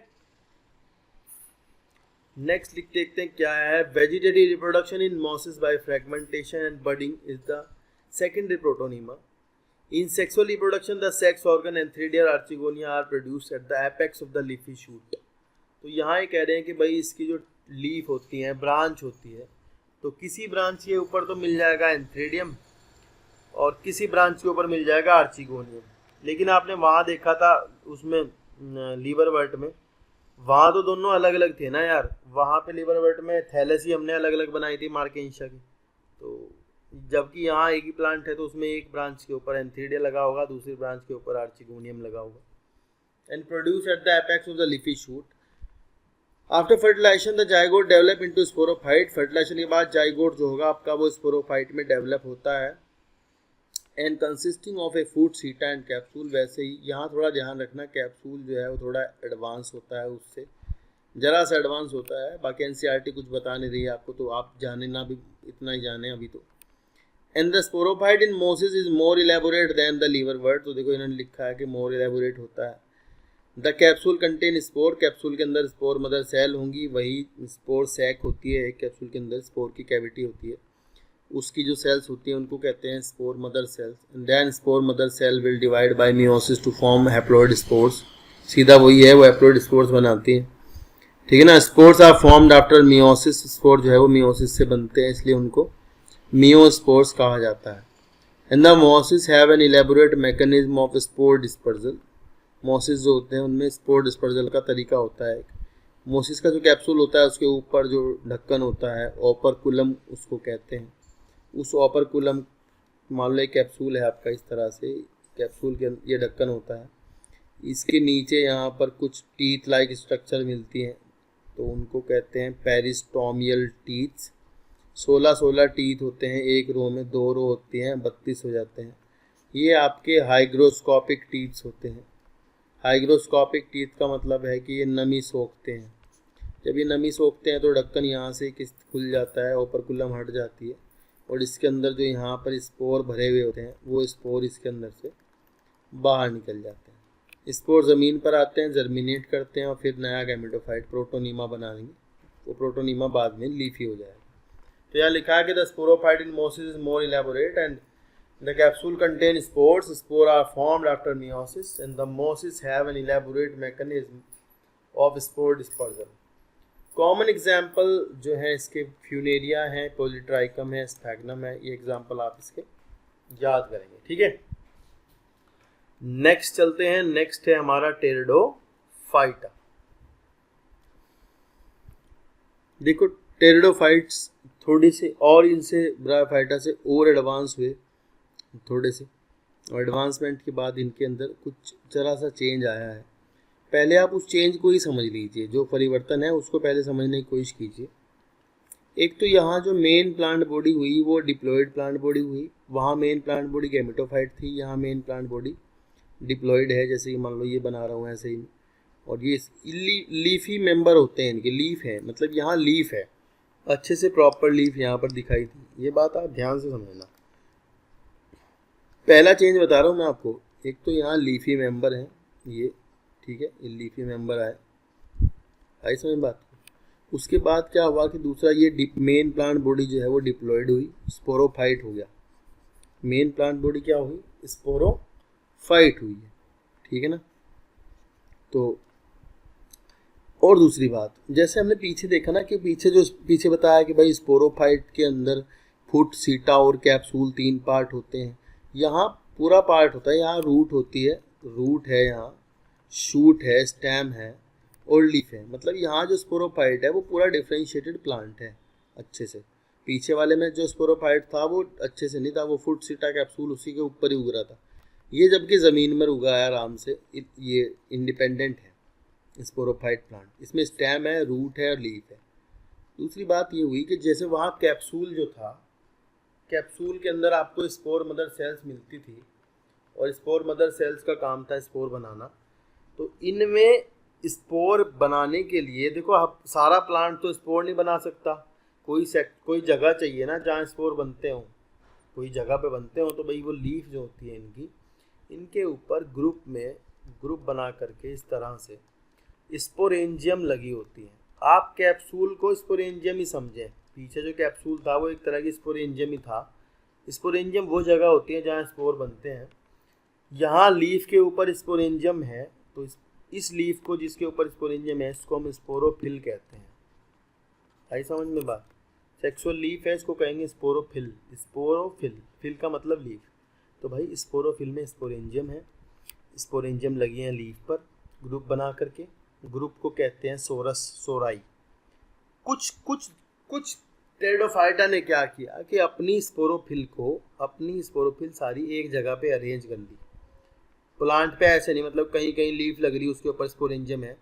नेक्स्ट देखते हैं क्या है, vegetative reproduction in mosses by fragmentation and budding is the secondary protonema. In sexual reproduction the sex organ antheridia archegonia are produced at the apex of the leafy shoot. तो यहाँ ये कह रहे हैं कि भाई इसकी जो लीफ होती है, ब्रांच होती है, तो किसी ब्रांच के ऊपर तो मिल जाएगा एंथ्रीडियम और किसी ब्रांच के ऊपर मिल जाएगा आर्चिगोनियम। लेकिन आपने वहाँ देखा था उसमें लीवर वर्ट में, वहाँ तो दोनों अलग अलग थे ना यार। वहाँ पे लीवर वर्ट में थैलस ही हमने अलग अलग बनाई थी मार्केंशिया की, तो जबकि यहाँ एक ही प्लांट है तो उसमें एक ब्रांच के ऊपर एंथ्रीडिया लगा होगा, दूसरी ब्रांच के ऊपर आर्चिगोनियम लगा होगा। And produce at the apex of the leafy shoot. After fertilization the zygote develop into sporophyte. Fertilization के बाद जाइगोट जो होगा आपका वो स्पोरोफाइट में डेवलप होता है। And consisting of A food सीटा एंड कैप्सूल। वैसे ही यहाँ थोड़ा ध्यान रखना, कैप्सूल जो है वो थोड़ा एडवांस होता है, उससे ज़रा सा एडवांस होता है। बाकी एनसीईआरटी कुछ बता नहीं रही है आपको, तो आप जाने ना भी इतना ही जाने अभी तो। And the sporophyte in mosses is more elaborate than the liverwort. तो देखो इन्होंने लिखा है कि मोर इलेबोरेट होता है। The capsule contain spore. Capsule के अंदर स्पोर मदर सेल होंगी, वही स्पोर सैक होती है। एक कैप्सूल के अंदर स्पोर की कैविटी होती है, उसकी जो सेल्स होती हैं उनको कहते हैं spore mother cells. Then spore mother cell will divide by meiosis to form haploid spores. सीधा वही है, वो हैप्लॉइड स्पोर्स बनाती हैं, ठीक है ना। Spores are formed after meiosis. Spore जो है वो मियोसिस से बनते हैं, इसलिए उनको मियोस्पोर्स कहा जाता है। And the mosses have an elaborate mechanism of spore dispersal. Mosses जो होते हैं उनमें स्पोर डिस्पर्जल का तरीका होता है। मोसिस का जो कैप्सूल होता है उसके ऊपर जो ढक्कन होता है, ओपरकुलम उसको कहते हैं। उस ओपरकुलम, मान लो एक कैप्सूल है आपका, इस तरह से कैप्सूल के ये ढक्कन होता है, इसके नीचे यहाँ पर कुछ टीथ लाइक स्ट्रक्चर मिलती हैं, तो उनको कहते हैं पेरिस्टोमियल टीथ्स। 16 टीथ होते हैं एक रो में, 2 रो होती हैं, 32 हो जाते हैं। ये आपके हाइग्रोस्कोपिक टीथ्स होते हैं। हाइग्रोस्कोपिक टीथ का मतलब है कि ये नमी सोखते हैं। जब ये नमी सोखते हैं तो ढक्कन यहाँ से किस खुल जाता है, ओपरकुलम हट जाती है, और इसके अंदर जो यहाँ पर स्पोर भरे हुए होते हैं वो स्पोर इसके अंदर से बाहर निकल जाते हैं। स्पोर ज़मीन पर आते हैं, जर्मिनेट करते हैं और फिर नया गैमेटोफाइट प्रोटोनीमा बनाएंगे। वो प्रोटोनीमा बाद में लीफी हो जाएगा। तो यहाँ लिखा है कि the sporophyte in mosses is more elaborate and the capsule contain spores, spore are formed after meiosis and the mosses have an elaborate mechanism of spore dispersion. Common example जो है इसके फ्यूनेरिया है, पॉलीट्राइकम है, sphagnum है, ये example आप इसके याद करेंगे, ठीक है। नेक्स्ट चलते हैं, नेक्स्ट है हमारा टेरिडोफाइटा। देखो टेरिडोफाइट्स थोड़ी सी और इनसे ब्रायोफाइटा से और एडवांस हुए थोड़े से, और एडवांसमेंट के बाद इनके अंदर कुछ जरा सा चेंज आया है। पहले आप उस चेंज को ही समझ लीजिए, जो परिवर्तन है उसको पहले समझने की कोशिश कीजिए। एक तो यहाँ जो मेन प्लांट बॉडी हुई वो डिप्लॉयड प्लांट बॉडी हुई, वहाँ मेन प्लांट बॉडी गैमेटोफाइट थी, यहाँ मेन प्लांट बॉडी डिप्लॉयड है, जैसे कि मान लो ये बना रहा हूँ ऐसे ही। और ये लीफी मेंबर होते हैं इनके, लीफ है मतलब यहाँ लीफ है, अच्छे से प्रॉपर लीफ यहाँ पर दिखाई थी, ये बात आप ध्यान से समझना। पहला चेंज बता रहा हूँ मैं आपको, एक तो यहाँ लीफी मेंबर है ये, ठीक है, ये लीफी मेंबर आए, आई समझ बात। उसके बाद क्या हुआ कि दूसरा ये मेन प्लांट बॉडी जो है वो डिप्लॉयड हुई, स्पोरोफाइट हो गया। मेन प्लांट बॉडी क्या हुई, स्पोरोफाइट हुई है, ठीक है ना। तो और दूसरी बात, जैसे हमने पीछे देखा ना कि पीछे बताया कि भाई स्पोरोफाइट के अंदर फुट, सीटा और कैप्सूल 3 पार्ट होते हैं। यहाँ पूरा पार्ट होता है, यहाँ रूट होती है, रूट है, यहाँ शूट है, स्टेम है और लीफ है। मतलब यहाँ जो स्पोरोफाइट है वो पूरा डिफरेंशिएटेड प्लांट है अच्छे से। पीछे वाले में जो स्पोरोफाइट था वो अच्छे से नहीं था, वो फुट, सीटा, कैप्सूल उसी के ऊपर ही उग रहा था। ये जबकि ज़मीन में उगा है आराम से, ये इंडिपेंडेंट है स्पोरोफाइट प्लांट। इसमें स्टेम है, रूट है और लीफ है। दूसरी बात ये हुई कि जैसे वहाँ कैप्सूल जो था, कैप्सूल के अंदर आपको स्पोर मदर सेल्स मिलती थी और स्पोर मदर सेल्स का काम था स्पोर बनाना। तो इनमें स्पोर बनाने के लिए देखो, आप सारा प्लांट तो स्पोर नहीं बना सकता, कोई जगह चाहिए ना जहाँ स्पोर बनते हों, कोई जगह पे बनते हों। तो भाई वो लीफ जो होती है इनके ऊपर ग्रुप बना करके इस तरह से स्पोरेंजियम लगी होती है। आप कैप्सूल को स्पोरेंजियम ही समझें, पीछे जो कैप्सूल था वो एक तरह की स्पोरेंजियम ही था। स्पोरेंजियम वो जगह होती है जहाँ स्पोर बनते हैं। यहाँ लीफ के ऊपर स्पोरेंजियम है, तो इस लीफ को जिसके ऊपर स्पोरेंजियम है इसको हम स्पोरोफिल कहते हैं। आई समझ में बात। सेक्सुअल लीफ है, इसको कहेंगे स्पोरोफिल। फिल का मतलब लीफ। तो भाई स्पोरोफिल में स्पोरेंजियम है, स्पोरेंजियम लगी हैं लीफ पर ग्रुप बना करके, ग्रुप को कहते हैं सोराई। कुछ टेरिडोफाइटा ने क्या किया कि अपनी स्पोरोफिल सारी एक जगह पे अरेंज कर ली। प्लांट पे ऐसे नहीं, मतलब कहीं कहीं लीफ लग रही उसके ऊपर स्पोरेंजियम है,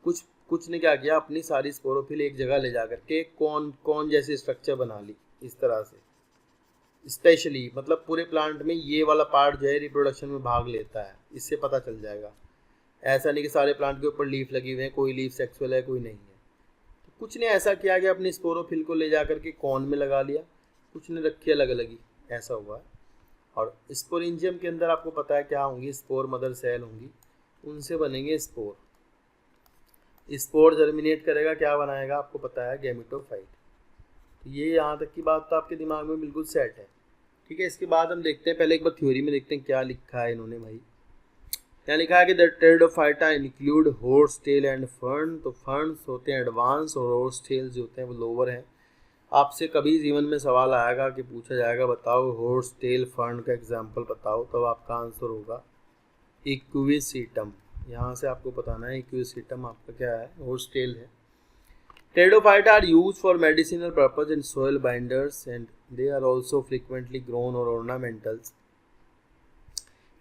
कुछ ने क्या किया, अपनी सारी स्पोरोफिल एक जगह ले जा करके कौन जैसी स्ट्रक्चर बना ली इस तरह से। स्पेशली मतलब पूरे प्लांट में ये वाला पार्ट जो है रिप्रोडक्शन में भाग लेता है, इससे पता चल जाएगा। ऐसा नहीं कि सारे प्लांट के ऊपर लीफ लगी हुई है, कोई लीफ सेक्सुअल है कोई नहीं है। तो कुछ ने ऐसा किया कि अपनी स्पोरोफिल को ले जा करके कॉन में लगा लिया, कुछ ने रखी अलग अलग ही, ऐसा हुआ है। और स्पोरेंजियम के अंदर आपको पता है क्या होंगी, स्पोर मदर सेल होंगी, उनसे बनेंगे स्पोर। स्पोर जर्मिनेट करेगा, क्या बनाएगा आपको पता है, गैमेटोफाइट। तो ये यहाँ तक की बात तो आपके दिमाग में बिल्कुल सेट है, ठीक है। इसके बाद हम देखते हैं, पहले एक बार थ्योरी में देखते हैं क्या लिखा है इन्होंने भाई। यहाँ लिखा है कि the pteridophyta include horsetail and fern. तो फर्न्स होते हैं एडवांस और हॉर्स टेल जो होते हैं वो लोअर हैं। आपसे कभी जीवन में सवाल आएगा कि पूछा जाएगा बताओ हॉर्स टेल फर्न का एग्जाम्पल बताओ, तो आपका आंसर होगा इक्विसिटम। यहाँ से आपको बताना है इक्विसिटम आपका क्या है, हॉर्स टेल है। Pteridophyta are use for medicinal purpose in soil binders and they are also frequently grown और ornamentals.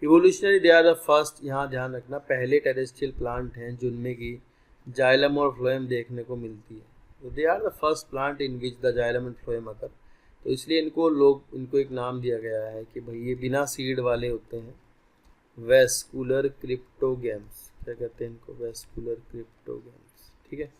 Evolutionary they are the first, यहाँ ध्यान रखना, पहले टेरेस्ट्रियल प्लांट हैं जिनमें की जाइलम और फ्लोएम देखने को मिलती है। तो they are the first plant in which the xylem and phloem occur. तो इसलिए इनको एक नाम दिया गया है कि भाई ये बिना सीड वाले होते हैं, वेस्कुलर क्रिप्टोगेम्स। क्या कहते हैं इनको, वेस्कुलर क्रिप्टोगेम्स, ठीक है।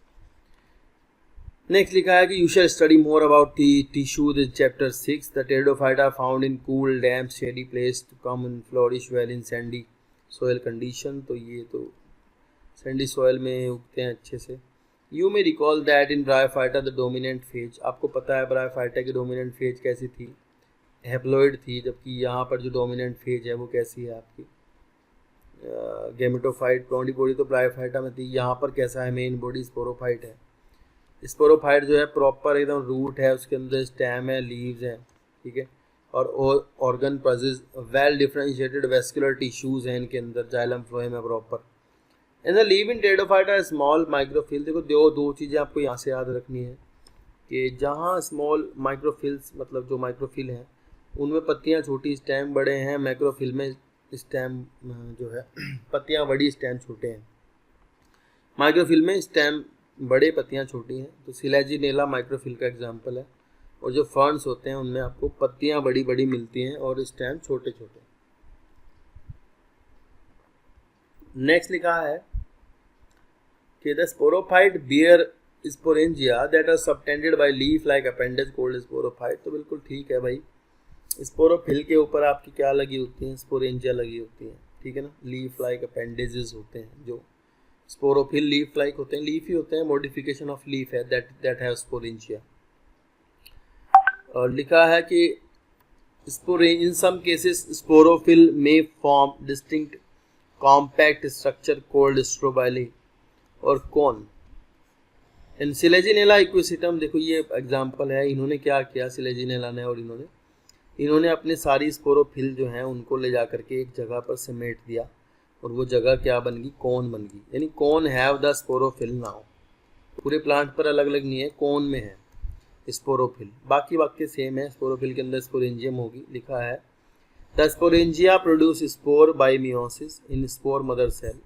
नेक्स्ट लिखा है कि you shall study more about tissues in chapter 6। The pteridophyta found in cool damp shady place to come in flourish well in sandy soil condition. तो ये तो सैंडी सॉइल में उगते हैं अच्छे से। You may recall that in bryophyta the dominant phase, आपको पता है ब्रायोफाइटा की डोमिनेंट फेज कैसी थी, हैप्लॉइड थी, जबकि यहाँ पर जो डोमिनेंट फेज है वो कैसी है आपकी गेमेटोफाइट। बॉडी तो ब्रायोफाइटा में थी, यहाँ पर कैसा है मेन बॉडी स्पोरोफाइट है। स्पोरोफाइट जो है प्रॉपर एकदम रूट है, उसके अंदर स्टेम है, लीव्स हैं, ठीक है, और organ possess, well differentiated vascular tissues हैं इनके अंदर, जाइलम फ्लोएम है proper. In the leave in pteridophyta small microphyll, देखो दो चीज़ें आपको यहाँ से याद रखनी है कि जहाँ स्मॉल माइक्रोफिल्स मतलब जो माइक्रोफिल हैं उनमें पत्तियाँ छोटी, स्टेम बड़े हैं, मैक्रोफिल में स्टेम जो है पत्तियाँ बड़ी, स्टेम छोटे हैं। माइक्रोफिल में स्टेम बड़े, पत्तियाँ छोटी हैं, तो सिलेजिनेला माइक्रोफिल का एग्जांपल है। और जो फर्न्स होते हैं उनमें आपको पत्तियाँ बड़ी बड़ी मिलती हैं और स्टेम छोटे छोटे। नेक्स्ट लिखा है कि the sporophyte bear sporangia that are subtended by leaf like appendage called sporophyte. तो बिल्कुल ठीक है भाई, स्पोरोफिल के ऊपर आपकी क्या लगी होती है, स्पोरेंजिया लगी होती है, ठीक है ना। लीफ लाइक अपेंडेजेस होते हैं जो स्पोरोफिल, लीफ लाइक होते हैं, लीफ ही होते हैं, मॉडिफिकेशन ऑफ लीफ है दैट हैव स्पोरेंजिया। और लिखा है कि in some cases sporophyll may form distinct compact structure called strobili और कौन। इन सिलेजिनेला इक्विसिटम, देखो ये एग्जांपल है, इन्होंने क्या किया सिलेजिनेला ने, और इन्होंने अपने सारी स्पोरोफिल जो हैं उनको ले जा करके एक जगह पर समेट दिया और वो जगह क्या बन गई, कौन बन गई। यानी कौन हैव द स्पोरोफिल नाउ, पूरे प्लांट पर अलग अलग नहीं है, कौन में है स्पोरोफिल, बाकी वाक्य सेम है। स्पोरोफिल के अंदर स्पोरेंजियम होगी। लिखा है the sporangia produce spore by meiosis in spore mother cell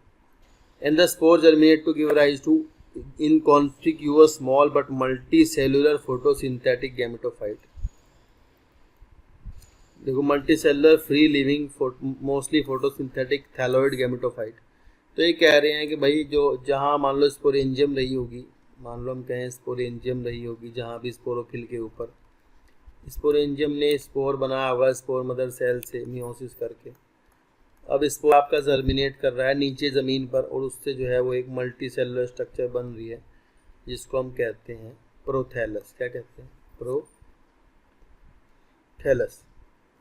and the spore germinate to give rise to inconspicuous small but multicellular photosynthetic gametophyte. देखो multicellular free living mostly photosynthetic thalloid gametophyte. तो ये कह रहे हैं कि भाई जो जहाँ मान लो स्पोरेंजियम रही होगी, मान लो हम कहें स्पोरेंजियम रही होगी जहाँ भी स्पोरोफिल के ऊपर, स्पोरेंजियम ने स्पोर बनाया होगा स्पोर मदर सेल से मियोसिस करके। अब स्पोर आपका जर्मिनेट कर रहा है नीचे ज़मीन पर और उससे जो है वो एक मल्टी सेलुलर स्ट्रक्चर बन रही है जिसको हम कहते हैं प्रोथैलस। क्या कहते हैं, प्रोथैलस।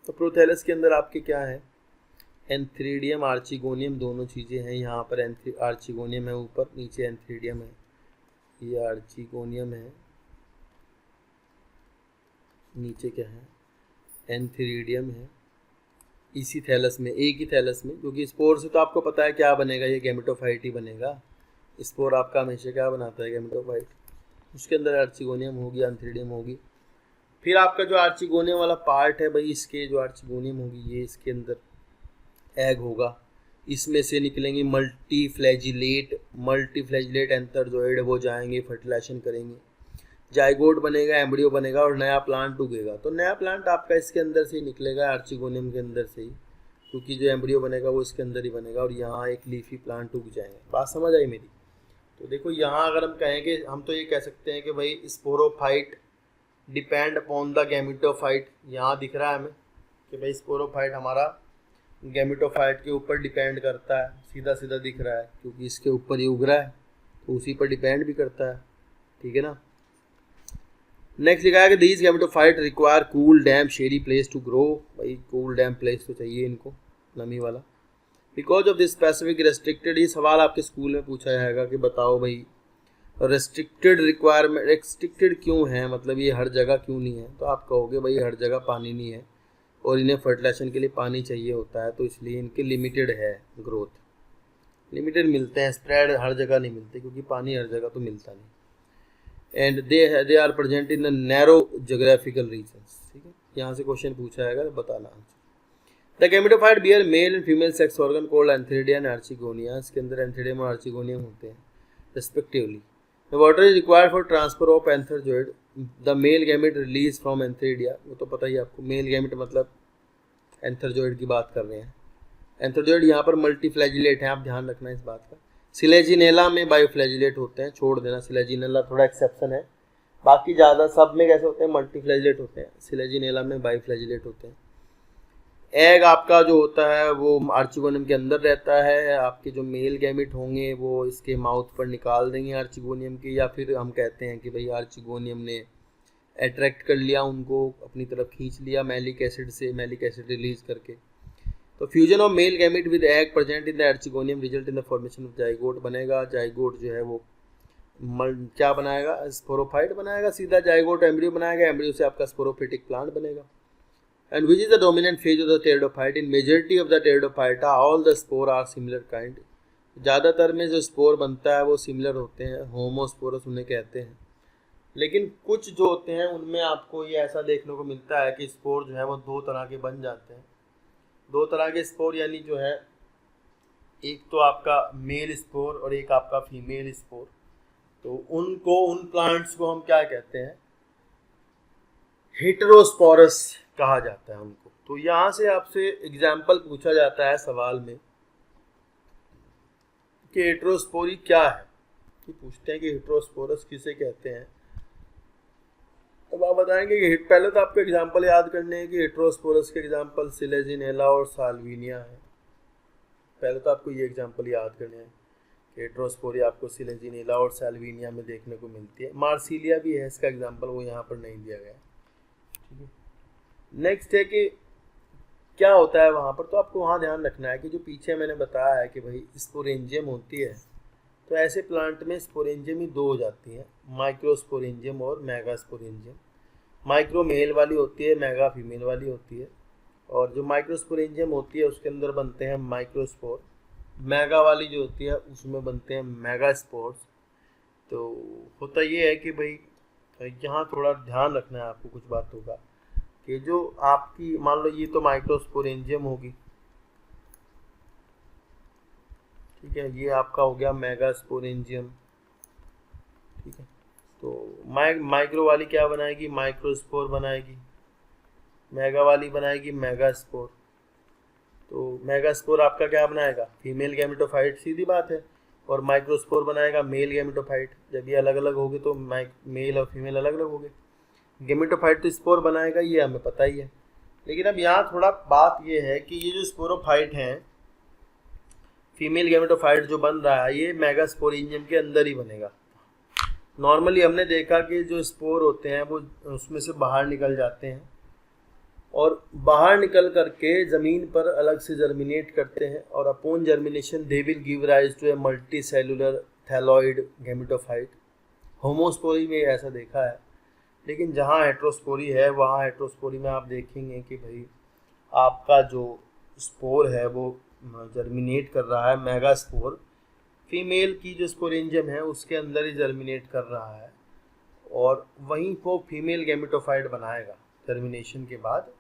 तो प्रोथैलस के अंदर आपके क्या है, एंथ्रीडियम आर्चिगोनियम दोनों चीज़ें हैं। यहाँ पर आर्चिगोनियम है ऊपर, नीचे एंथ्रीडियम है, ये आर्चिगोनियम है, नीचे क्या है एंथ्रीडियम है, इसी थैलस में, एक ही थैलस में, क्योंकि स्पोर से तो आपको पता है क्या बनेगा, ये गैमेटोफाइट ही बनेगा। स्पोर आपका हमेशा क्या बनाता है, गैमेटोफाइट। उसके अंदर आर्चिगोनियम होगी, एंथ्रीडियम होगी। फिर आपका जो आर्चिगोनियम वाला पार्ट है भाई, इसके जो आर्चिगोनियम होगी ये इसके अंदर एग होगा, इसमें से निकलेंगे मल्टीफ्लैजिलेट एंथरजोइड, वो जाएंगे फर्टिलाइजेशन करेंगे, जाइगोट बनेगा, एम्ब्रियो बनेगा और नया प्लांट उगेगा। तो नया प्लांट आपका इसके अंदर से ही निकलेगा, आर्चिगोनियम के अंदर से ही, क्योंकि जो एम्ब्रियो बनेगा वो इसके अंदर ही बनेगा और यहाँ एक लीफी प्लांट उग जाएंगे। बात समझ आई मेरी। तो देखो यहाँ अगर हम कहेंगे, हम तो ये कह सकते हैं कि भाई sporophyte depend upon the gametophyte. यहाँ दिख रहा है हमें कि भाई स्पोरोफाइट हमारा गैमेटोफाइट के ऊपर डिपेंड करता है, सीधा सीधा दिख रहा है क्योंकि इसके ऊपर ही उग रहा है, तो उसी पर डिपेंड भी करता है, ठीक है ना। नेक्स्ट लिखा है कि these gametophyte require cool damp shady place to grow. भाई कूल डैम प्लेस तो चाहिए इनको, नमी वाला। Because of this specific restricted, ये सवाल आपके स्कूल में पूछा जाएगा कि बताओ भाई रेस्ट्रिक्टेड रिक्वायरमेंट, रेस्ट्रिक्टेड क्यों है, मतलब ये हर जगह क्यों नहीं है। तो आप कहोगे भाई हर जगह पानी नहीं है और इन्हें फर्टिलाइजेशन के लिए पानी चाहिए होता है, तो इसलिए इनके लिमिटेड है ग्रोथ, लिमिटेड मिलते हैं, स्प्रेड हर जगह नहीं मिलते क्योंकि पानी हर जगह तो मिलता नहीं। And they are present in the narrow geographical regions. ठीक है, यहाँ से क्वेश्चन पूछा जाएगा तो बताना answer. The gametophyte bear male and female sex organ called antheridia and archegonia. इसके अंदर एंथ्रीडियम और आर्चिगोनियम होते हैं respectively. The water is required for transfer of antherozoid. The male gamete release from antheridia, वो तो पता ही आपको, मेल गैमेट मतलब एंथरजोइड की बात कर रहे हैं। एंथरजोइड यहाँ पर मल्टीफ्लैजिलेट है, आप ध्यान रखना इस बात का। सिलेजिनेला में बायोफ्लैजिलेट होते हैं, छोड़ देना, सिलेजिनेला थोड़ा एक्सेप्शन है, बाकी ज़्यादा सब में कैसे होते हैं, मल्टीफ्लैजिलेट होते हैं। सिलेजिनेला में बायोफ्लैजिलेट होते हैं। एग आपका जो होता है वो आर्चिगोनियम के अंदर रहता है, आपके जो मेल गैमेट होंगे वो इसके माउथ पर निकाल देंगे आर्चिगोनियम के, या फिर हम कहते हैं कि भाई आर्चिगोनियम ने अट्रैक्ट कर लिया उनको, अपनी तरफ खींच लिया मैलिक एसिड से, मैलिक एसिड रिलीज करके। तो fusion of male gamete with egg present in the archegonium result in the formation of zygote बनेगा। जाइगोट जो है वो क्या बनाएगा, स्पोरोफाइट बनाएगा, सीधा जाइगोट एम्ब्रियो बनाएगा, एम्ब्रियो से आपका स्पोरोफिटिक प्लांट बनेगा। And which is the dominant phase of the pteridophyte? In majority of the pteridophyta, all the spore are similar kind. ज़्यादातर में जो स्पोर बनता है वो सिमिलर होते हैं, होमोस्पोरस उन्हें कहते हैं। लेकिन कुछ जो होते हैं उनमें आपको ये ऐसा देखने को मिलता है कि स्पोर जो है वो दो तरह के बन जाते हैं। दो तरह के स्पोर यानी जो है, एक तो आपका मेल स्पोर और एक आपका फीमेल स्पोर। तो उन प्लांट्स को हम क्या कहते हैं, हेटेरोस्पोरस कहा जाता है उनको। तो यहाँ से आपसे एग्जाम्पल पूछा जाता है सवाल में कि हेटेरोस्पोरी क्या है, कि पूछते हैं कि हेटेरोस्पोरस किसे कहते हैं। अब आप बताएंगे कि पहले तो आपको एग्जाम्पल याद करने हैं कि हेटेरोस्पोरस के एग्जाम्पल सिलेजिनेला और साल्विनिया है। पहले तो आपको ये एग्जाम्पल याद करने हैं कि हेटेरोस्पोरी आपको सिलेजिनेला और साल्विनिया में देखने को मिलती है। मार्सिलिया भी है इसका एग्जाम्पल, वो यहाँ पर नहीं दिया गया है। ठीक है, नेक्स्ट है कि क्या होता है वहाँ पर। तो आपको वहाँ ध्यान रखना है कि जो पीछे मैंने बताया है कि भाई स्पोरेंजियम होती है, तो ऐसे प्लांट में स्पोरेंजियम ही दो हो जाती हैं, माइक्रोस्पोरेंजियम और मेगास्पोरेंजियम। माइक्रो मेल वाली होती है, मेगा फीमेल वाली होती है। और जो माइक्रोस्पोरेंजियम होती है उसके अंदर बनते हैं माइक्रोस्पोर, मेगा वाली जो होती है उसमें बनते हैं मेगास्पोर्स। तो होता ये है कि भाई यहाँ थोड़ा ध्यान रखना है आपको कुछ बातों का, कि जो आपकी मान लो ये तो माइक्रोस्पोरेंजियम होगी, ठीक है, ये आपका हो गया मेगास्पोरेंजियम। ठीक है, तो माइक्रो वाली क्या बनाएगी, माइक्रोस्पोर बनाएगी, मेगा वाली बनाएगी मेगास्पोर। तो मेगास्पोर आपका क्या बनाएगा, फीमेल गैमेटोफाइट, सीधी बात है। और माइक्रोस्पोर बनाएगा मेल गैमेटोफाइट। जब ये अलग अलग होगी तो मेल और फीमेल अलग अलग होंगे। गैमेटोफाइट तो स्पोर बनाएगा, ये हमें पता ही है। लेकिन अब यहाँ थोड़ा बात ये है कि ये जो स्पोरोफाइट हैं, फीमेल गैमेटोफाइट जो बन रहा है ये मेगास्पोरेंजियम के अंदर ही बनेगा। नॉर्मली हमने देखा कि जो स्पोर होते हैं वो उसमें से बाहर निकल जाते हैं और बाहर निकल करके ज़मीन पर अलग से जर्मिनेट करते हैं, और upon germination they will give rise to a multicellular thalloid gametophyte. Homospory में ऐसा देखा है। लेकिन जहाँ हेट्रोस्पोरी है, वहाँ हेट्रोस्पोरी में आप देखेंगे कि भाई आपका जो स्पोर है वो जर्मिनेट कर रहा है, मेगास्पोर फीमेल की जो स्पोरेंजियम है उसके अंदर ही जर्मिनेट कर रहा है, और वहीं वो फीमेल गैमेटोफाइट बनाएगा। जर्मिनेशन के बाद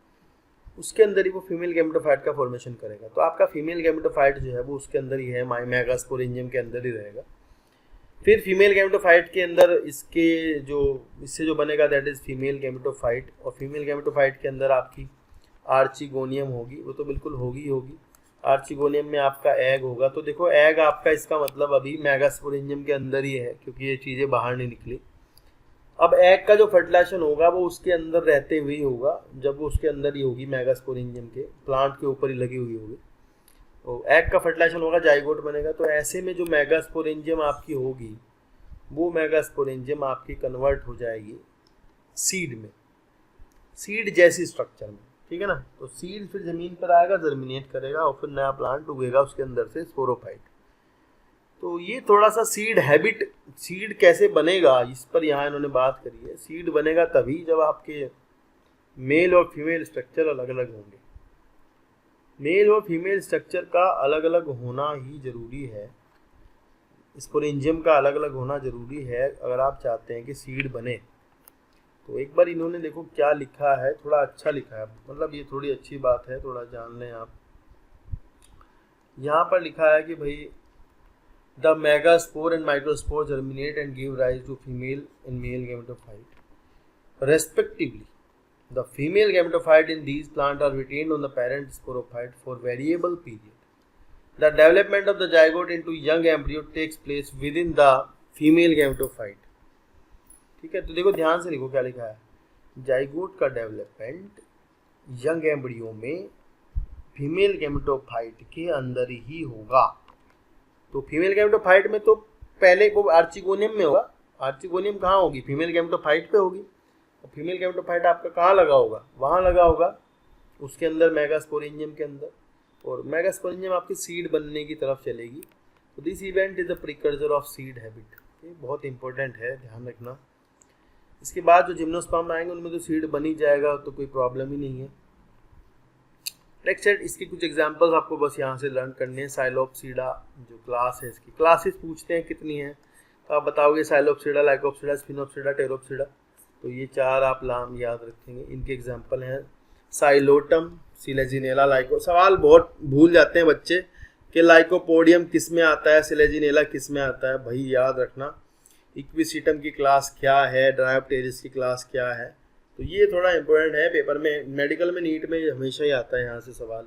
उसके अंदर ही वो फीमेल गैमेटोफाइट का फॉर्मेशन करेगा। तो आपका फीमेल गैमेटोफाइट जो है वो उसके अंदर ही है, मेगास्पोरेंजियम के अंदर ही रहेगा। फिर फीमेल गैमेटोफाइट के अंदर इससे जो बनेगा दैट इज़ फीमेल गैमेटोफाइट। और फीमेल गैमेटोफाइट के अंदर आपकी आर्चिगोनियम होगी, वो तो बिल्कुल होगी। आर्चिगोनियम में आपका एग होगा। तो देखो एग आपका, इसका मतलब अभी मेगास्पोरेंजियम के अंदर ही है, क्योंकि ये चीज़ें बाहर नहीं निकली। अब एग का जो फर्टिलाइजेशन होगा वो उसके अंदर रहते हुए ही होगा, जब वो उसके अंदर ही होगी, मेगास्पोरेंजियम के प्लांट के ऊपर ही लगी हुई होगी। तो एग का फर्टिलाइजेशन होगा, जाइगोट बनेगा। तो ऐसे में जो मेगास्पोरेंजियम आपकी होगी वो मेगास्पोरेंजियम आपकी कन्वर्ट हो जाएगी सीड में, सीड जैसी स्ट्रक्चर में। ठीक है ना। तो सीड फिर ज़मीन पर आएगा, जर्मिनेट करेगा और फिर नया प्लांट उगेगा उसके अंदर से, स्पोरोफाइट। तो ये थोड़ा सा सीड हैबिट, सीड कैसे बनेगा इस पर यहाँ इन्होंने बात करी है। सीड बनेगा तभी जब आपके मेल और फीमेल स्ट्रक्चर अलग अलग होंगे। मेल और फीमेल स्ट्रक्चर का अलग अलग होना ही ज़रूरी है, स्पोरेंजियम का अलग अलग होना ज़रूरी है अगर आप चाहते हैं कि सीड बने। तो एक बार इन्होंने देखो क्या लिखा है, थोड़ा अच्छा लिखा है, मतलब ये थोड़ी अच्छी बात है, थोड़ा जान लें आप। यहाँ पर लिखा है कि भाई the megaspore and microspore germinate and give rise to female and male gametophyte respectively. The female gametophyte in these plants are retained on the parent sporophyte for variable period. The development of the zygote into young embryo takes place within the female gametophyte. ठीक है, तो देखो ध्यान से लिखो क्या लिखा है। जाइगोट का डेवलपमेंट यंग एम्ब्रियो में फीमेल गैमेटोफाइट के अंदर ही होगा। तो फीमेल गैमेटोफाइट में तो पहले वो आर्चिगोनियम में होगा। आर्चिगोनियम कहाँ होगी? फीमेल गैमेटोफाइट पे होगी। और फीमेल गैमेटोफाइट आपका कहाँ लगा होगा? वहाँ लगा होगा उसके अंदर, मेगास्पोरेंजियम के अंदर। और मेगास्पोरेंजियम आपकी सीड बनने की तरफ चलेगी। तो this event is the precursor of seed habit. ये बहुत इंपॉर्टेंट है, ध्यान रखना। इसके बाद जो जिम्नोस्पर्म आएंगे उनमें तो सीड बन ही जाएगा, तो कोई प्रॉब्लम ही नहीं है। नेक्स्ट है, इसके कुछ एग्जांपल्स आपको बस यहाँ से लर्न करने हैं। साइलोप्सीडा जो क्लास है, इसकी क्लासेस पूछते हैं कितनी है, तो आप बताओगे साइलोप्सीडा, लाइकोप्सीडा, स्फिनोप्सीडा, टेरोप्सीडा। तो ये 4 आप नाम याद रखेंगे। इनके एग्जांपल हैं साइलोटम, सिलेजिनेला, लाइको। सवाल बहुत भूल जाते हैं बच्चे कि लाइकोपोडियम किस में आता है, सिलेजिनेला किस में आता है। भाई याद रखना, इक्विसिटम की क्लास क्या है, ड्रायोप्टेरिस की क्लास क्या है। तो ये थोड़ा इंपॉर्टेंट है, पेपर में, मेडिकल में, नीट में हमेशा ही आता है यहाँ से सवाल।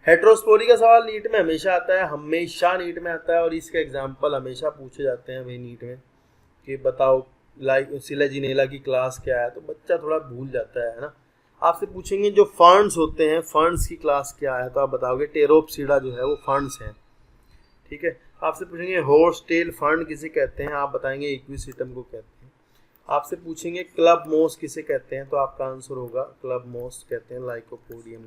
हेट्रोस्पोरी का सवाल नीट में हमेशा आता है, हमेशा नीट में आता है। और इसका एग्जाम्पल हमेशा पूछे जाते हैं भाई नीट में कि बताओ लाइक सिलेजिनेला की क्लास क्या है। तो बच्चा थोड़ा भूल जाता है ना। आपसे पूछेंगे जो फर्न्स होते हैं, फर्न्स की क्लास क्या है, तो आप बताओगे टेरोप्सीडा जो है वो फर्न्स है। ठीक है। आपसे पूछेंगे हॉर्स टेल फर्न किसे कहते हैं, आप बताएंगे इक्विसिटम को कहते हैं। आपसे पूछेंगे क्लब मोस किसे कहते हैं, तो आपका आंसर होगा क्लब मोस कहते हैं लाइकोपोडियम।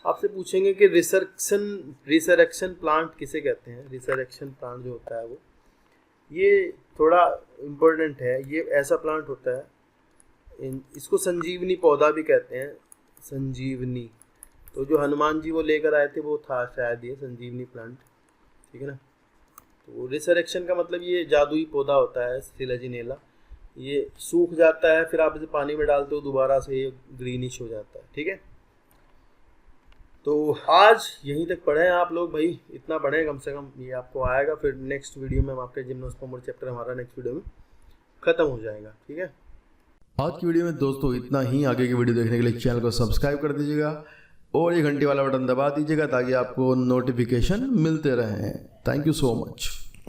आपसे पूछेंगे कि रिसरेक्शन प्लांट किसे कहते हैं। रिसरेक्शन प्लांट जो होता है वो, ये थोड़ा इम्पोर्टेंट है। ये ऐसा प्लांट होता है, इसको संजीवनी पौधा भी कहते हैं, संजीवनी। तो जो हनुमान जी वो लेकर आए थे वो था शायद ये संजीवनी प्लांट। ठीक है ना। तो रिसरेक्शन का मतलब ये जादुई पौधा होता है सिलेजिनेला। ये सूख जाता है, फिर आप इसे पानी में डालते हो, दोबारा से ये ग्रीनिश हो जाता है। ठीक है। तो आज यहीं तक पढ़े हैं आप लोग भाई, इतना पढ़ें कम से कम, ये आपको आएगा। फिर नेक्स्ट वीडियो में हम आपके जिम्नोस्पर्म और चैप्टर हमारा नेक्स्ट वीडियो में खत्म हो जाएगा। ठीक है। आज की वीडियो में दोस्तों इतना ही। आगे की वीडियो देखने के लिए चैनल को सब्सक्राइब कर दीजिएगा और ये घंटी वाला बटन दबा दीजिएगा ताकि आपको नोटिफिकेशन मिलते रहें। Thank you so much.